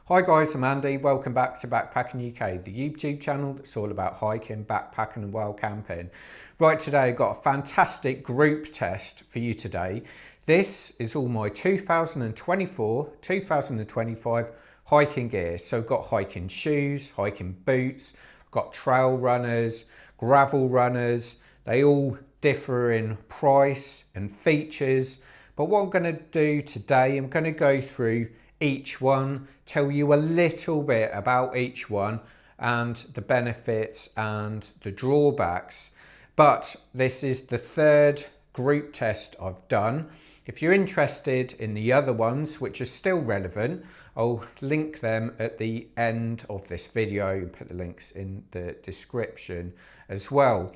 Hi guys, I'm Andy. Welcome back to Backpacking UK, the YouTube channel that's all about hiking, backpacking and wild camping. Right, today I've got a fantastic group test for you today. This is all my 2024-2025 hiking gear. So I've got hiking shoes, hiking boots, got trail runners, gravel runners. They all differ in price and features. But what I'm going to do today, I'm going to go through each one, tell you a little bit about each one and the benefits and the drawbacks. But this is the third group test I've done. If you're interested in the other ones, which are still relevant, I'll link them at the end of this video and put the links in the description as well.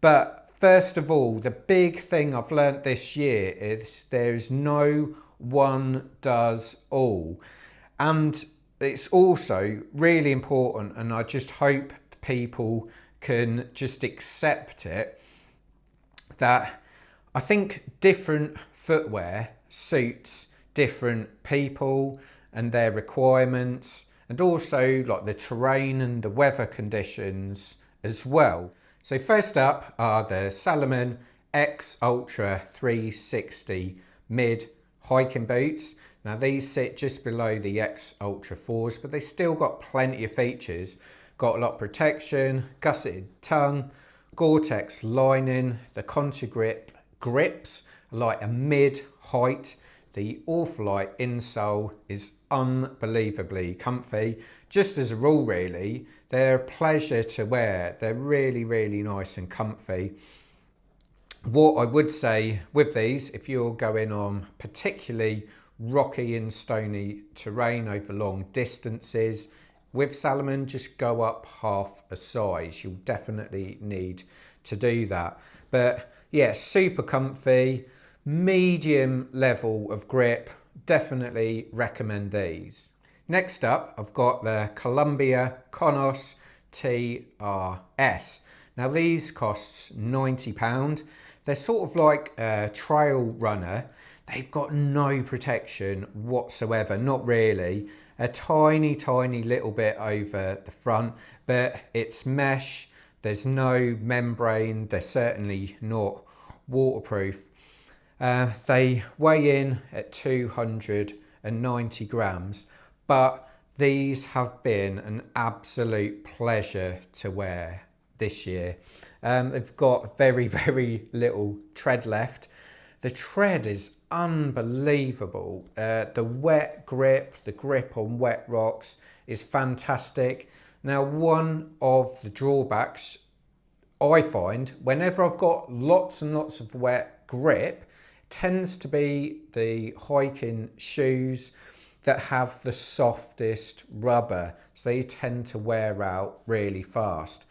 But first of all, the big thing I've learnt this year is there's no one does all. And it's also really important, and I just hope people can just accept it, that I think different footwear suits different people and their requirements, and also like the terrain and the weather conditions as well. So first up are the Salomon X Ultra 360 mid hiking boots. Now these sit just below the X Ultra 4s, but they still got plenty of features. Got a lot of protection, gusseted tongue, Gore-Tex lining, the Contour grip grips are like a mid height. The Ortholite insole is unbelievably comfy. Just as a rule really, they're a pleasure to wear. They're really, really nice and comfy. What I would say with these, if you're going on particularly rocky and stony terrain over long distances, with Salomon, just go up half a size. You'll definitely need to do that. But yeah, super comfy, medium level of grip. Definitely recommend these. Next up, I've got the Columbia Konos TRS. Now these cost £90. They're sort of like a trail runner. They've got no protection whatsoever, not really. A tiny, tiny little bit over the front, but it's mesh. There's no membrane. They're certainly not waterproof. They weigh in at 290 grams, but these have been an absolute pleasure to wear this year. They've got very, very little tread left. The tread is unbelievable. The wet grip, the grip on wet rocks is fantastic. Now, one of the drawbacks I find whenever I've got lots and lots of wet grip tends to be the hiking shoes that have the softest rubber, so they tend to wear out really fast,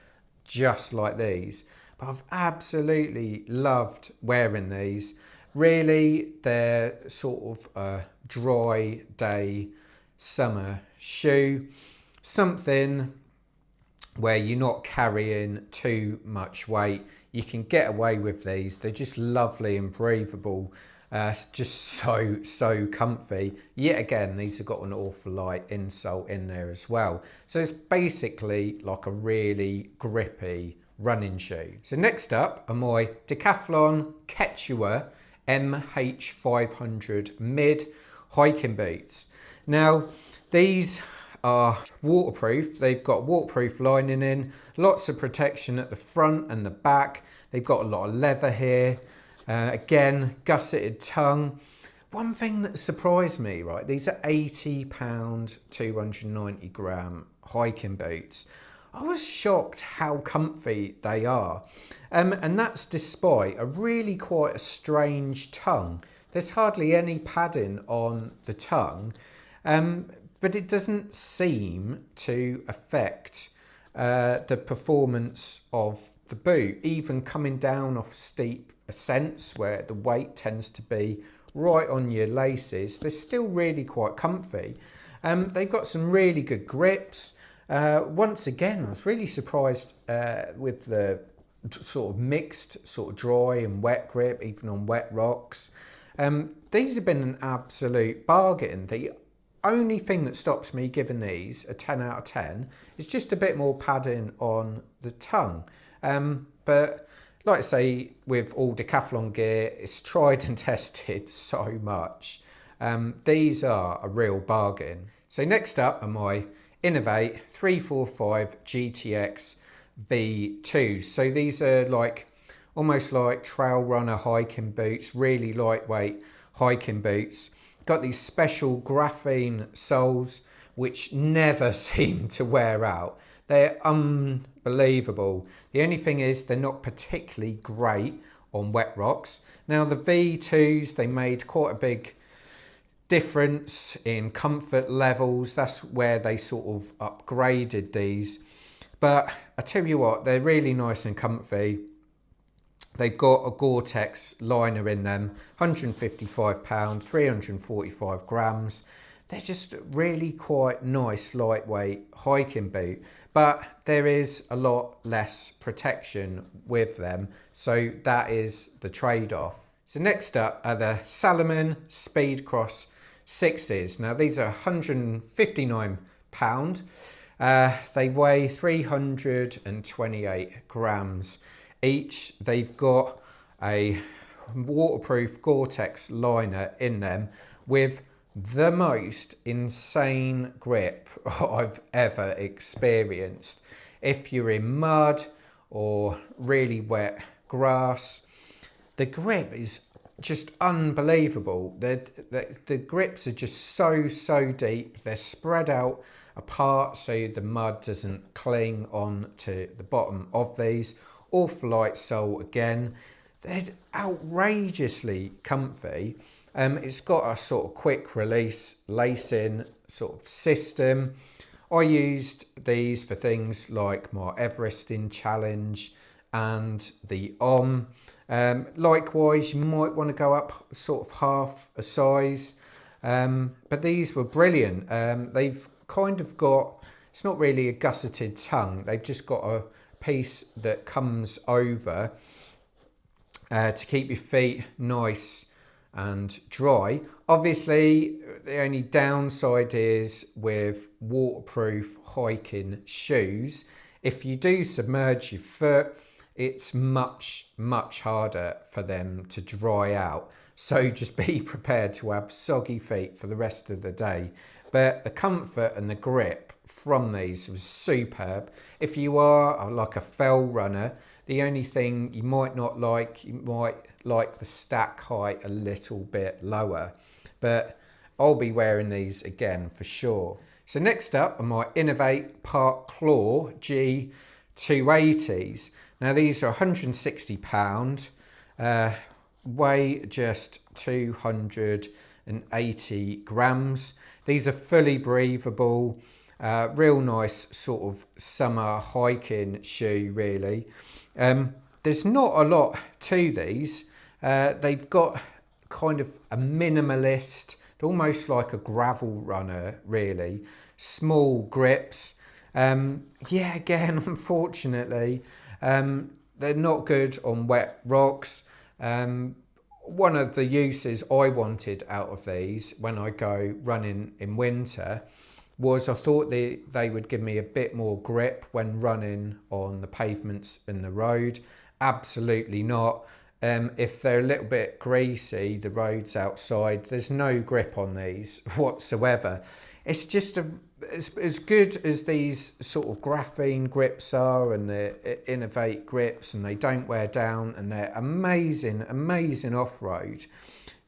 just like these. But I've absolutely loved wearing these. Really, they're sort of a dry day summer shoe, something where you're not carrying too much weight. You can get away with these. They're just lovely and breathable. Just so comfy. Yet again, these have got an Ortholite insole in there as well. So it's basically like a really grippy running shoe. So next up are my Decathlon MH500 mid hiking boots. Now these are waterproof. They've got waterproof lining in, lots of protection at the front and the back. They've got a lot of leather here. Again, gusseted tongue. One thing that surprised me, right, these are £80, 290 gram hiking boots. I was shocked how comfy they are. And that's despite a really quite a strange tongue. There's hardly any padding on the tongue, but it doesn't seem to affect the performance of the boot, even coming down off steep ascents where the weight tends to be right on your laces. They're still really quite comfy. They've got some really good grips. Once again, I was really surprised with the sort of mixed sort of dry and wet grip, even on wet rocks. These have been an absolute bargain. The only thing that stops me giving these a 10 out of 10 is just a bit more padding on the tongue. But like I say, with all Decathlon gear, it's tried and tested so much. These are a real bargain. So next up are my Inov-8 345 GTX V2. So these are like almost like trail runner hiking boots, really lightweight hiking boots. Got these special graphene soles which never seem to wear out. They're unbelievable. The only thing is they're not particularly great on wet rocks. Now the V2s, they made quite a big difference in comfort levels. That's where they sort of upgraded these. But I tell you what, they're really nice and comfy. They've got a Gore-Tex liner in them, £155, 345 grams. They're just really quite nice, lightweight hiking boot, but there is a lot less protection with them. So that is the trade-off. So next up are the Salomon Speedcross 6s. Now these are £159. They weigh 328 grams each. They've got a waterproof Gore-Tex liner in them with the most insane grip I've ever experienced. If you're in mud or really wet grass, the grip is just unbelievable. The grips are just so deep. They're spread out apart so the mud doesn't cling on to the bottom of these. Awful light sole again. They're outrageously comfy. It's got a sort of quick release lacing sort of system. I used these for things like my Everesting challenge and the likewise, you might want to go up sort of half a size. But these were brilliant. They've kind of got, it's not really a gusseted tongue. They've just got a piece that comes over to keep your feet nice and dry. Obviously, the only downside is with waterproof hiking shoes, if you do submerge your foot, it's much harder for them to dry out. So just be prepared to have soggy feet for the rest of the day. But the comfort and the grip from these was superb. If you are like a fell runner, the only thing you might not like, you might like the stack height a little bit lower. But I'll be wearing these again for sure. So next up are my Inov-8 Parkclaw G 280s. Now these are £160, weigh just 280 grams. These are fully breathable, real nice sort of summer hiking shoe really. There's not a lot to these. They've got kind of a minimalist, almost like a gravel runner really. Small grips. Yeah, again, unfortunately, they're not good on wet rocks. One of the uses I wanted out of these when I go running in winter was I thought they would give me a bit more grip when running on the pavements in the road. Absolutely not. If they're a little bit greasy, the roads outside, there's no grip on these whatsoever. It's just as good as these sort of graphene grips are and the Inov-8 grips, and they don't wear down and they're amazing off-road.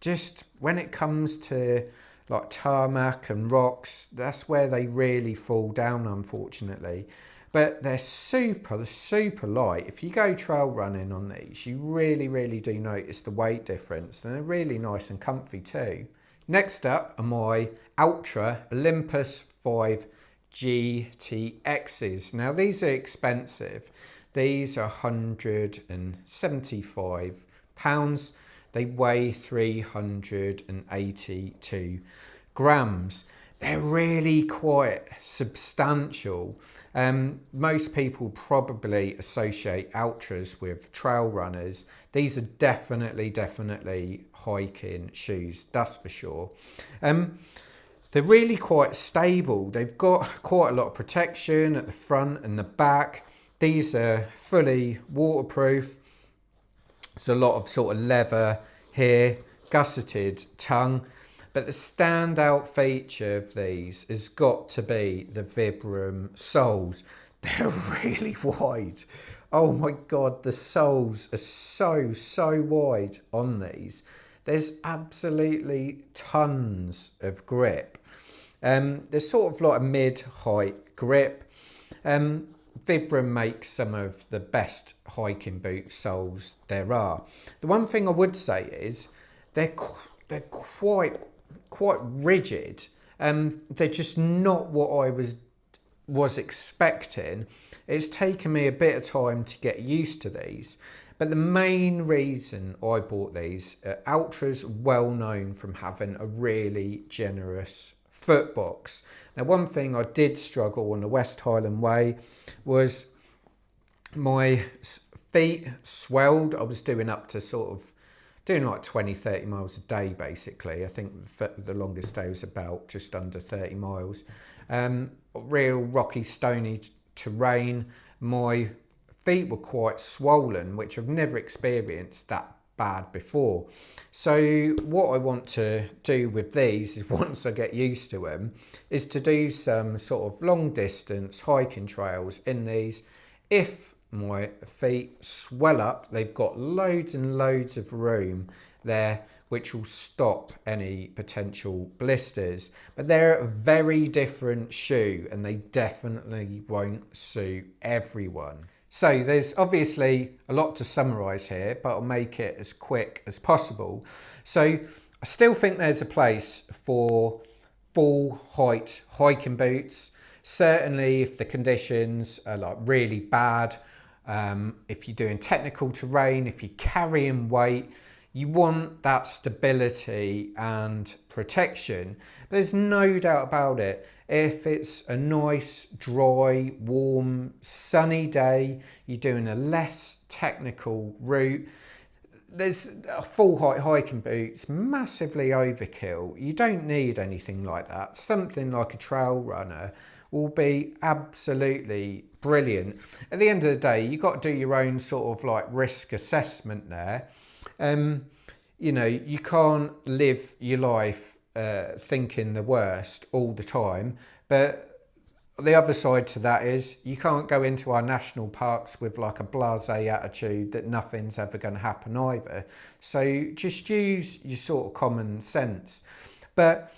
Just when it comes to like tarmac and rocks, that's where they really fall down, unfortunately. But they're super light. If you go trail running on these, you really do notice the weight difference. And they're really nice and comfy too. Next up are my Altra Olympus 5 GTXs. Now these are expensive. These are £175. They weigh 382 grams. They're really quite substantial. Most people probably associate Ultras with trail runners. These are definitely hiking shoes, that's for sure. They're really quite stable. They've got quite a lot of protection at the front and the back. These are fully waterproof. It's a lot of sort of leather here, gusseted tongue. But the standout feature of these has got to be the Vibram soles. They're really wide. Oh my God, the soles are so wide on these. There's absolutely tons of grip. There's sort of like a mid-height grip. Vibram makes some of the best hiking boot soles there are. The one thing I would say is they're quite rigid. They're just not what I was expecting. It's taken me a bit of time to get used to these. But the main reason I bought these, Altra's well known from having a really generous foot box. Now, one thing I did struggle on the West Highland Way was my feet swelled. I was doing up to doing like 20-30 miles a day basically. I think the longest day was about just under 30 miles. Real rocky, stony terrain. My feet were quite swollen, which I've never experienced that bad before. So what I want to do with these is, once I get used to them, is to do some sort of long distance hiking trails in these. If my feet swell up, they've got loads and loads of room there, which will stop any potential blisters. But they're a very different shoe and they definitely won't suit everyone. So there's obviously a lot to summarise here, but I'll make it as quick as possible. So I still think there's a place for full height hiking boots. Certainly if the conditions are like really bad, if you're doing technical terrain, if you're carrying weight, you want that stability and protection. There's no doubt about it. If it's a nice, dry, warm, sunny day, you're doing a less technical route, there's a full height hiking boots, massively overkill. You don't need anything like that. Something like a trail runner will be absolutely brilliant. At the end of the day, you've got to do your own sort of like risk assessment there. You know, you can't live your life thinking the worst all the time, but the other side to that is you can't go into our national parks with like a blasé attitude that nothing's ever going to happen either. So just use your sort of common sense. But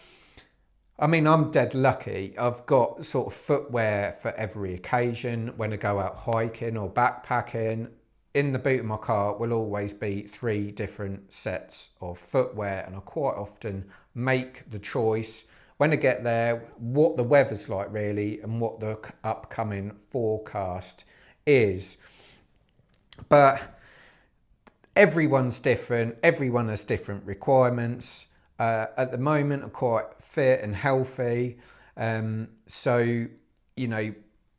I mean, I'm dead lucky. I've got sort of footwear for every occasion. When I go out hiking or backpacking, in the boot of my car will always be 3 different sets of footwear, and I quite often make the choice when I get there what the weather's like really and what the upcoming forecast is. But everyone's different, everyone has different requirements. At the moment I'm quite fit and healthy, so you know,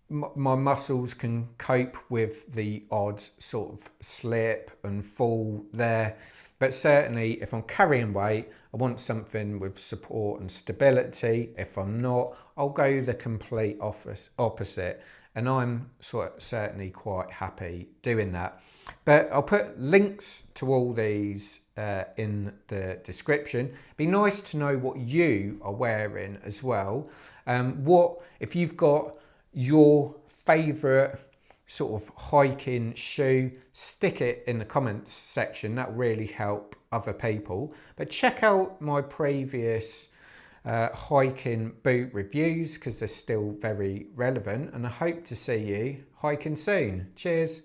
my muscles can cope with the odd sort of slip and fall there. But certainly if I'm carrying weight, I want something with support and stability. If I'm not, I'll go the complete opposite. And I'm certainly quite happy doing that. But I'll put links to all these in the description. Be nice to know what you are wearing as well. If you've got your favourite sort of hiking shoe, stick it in the comments section. That will really help other people. But check out my previous hiking boot reviews because they're still very relevant, and I hope to see you hiking soon. Cheers.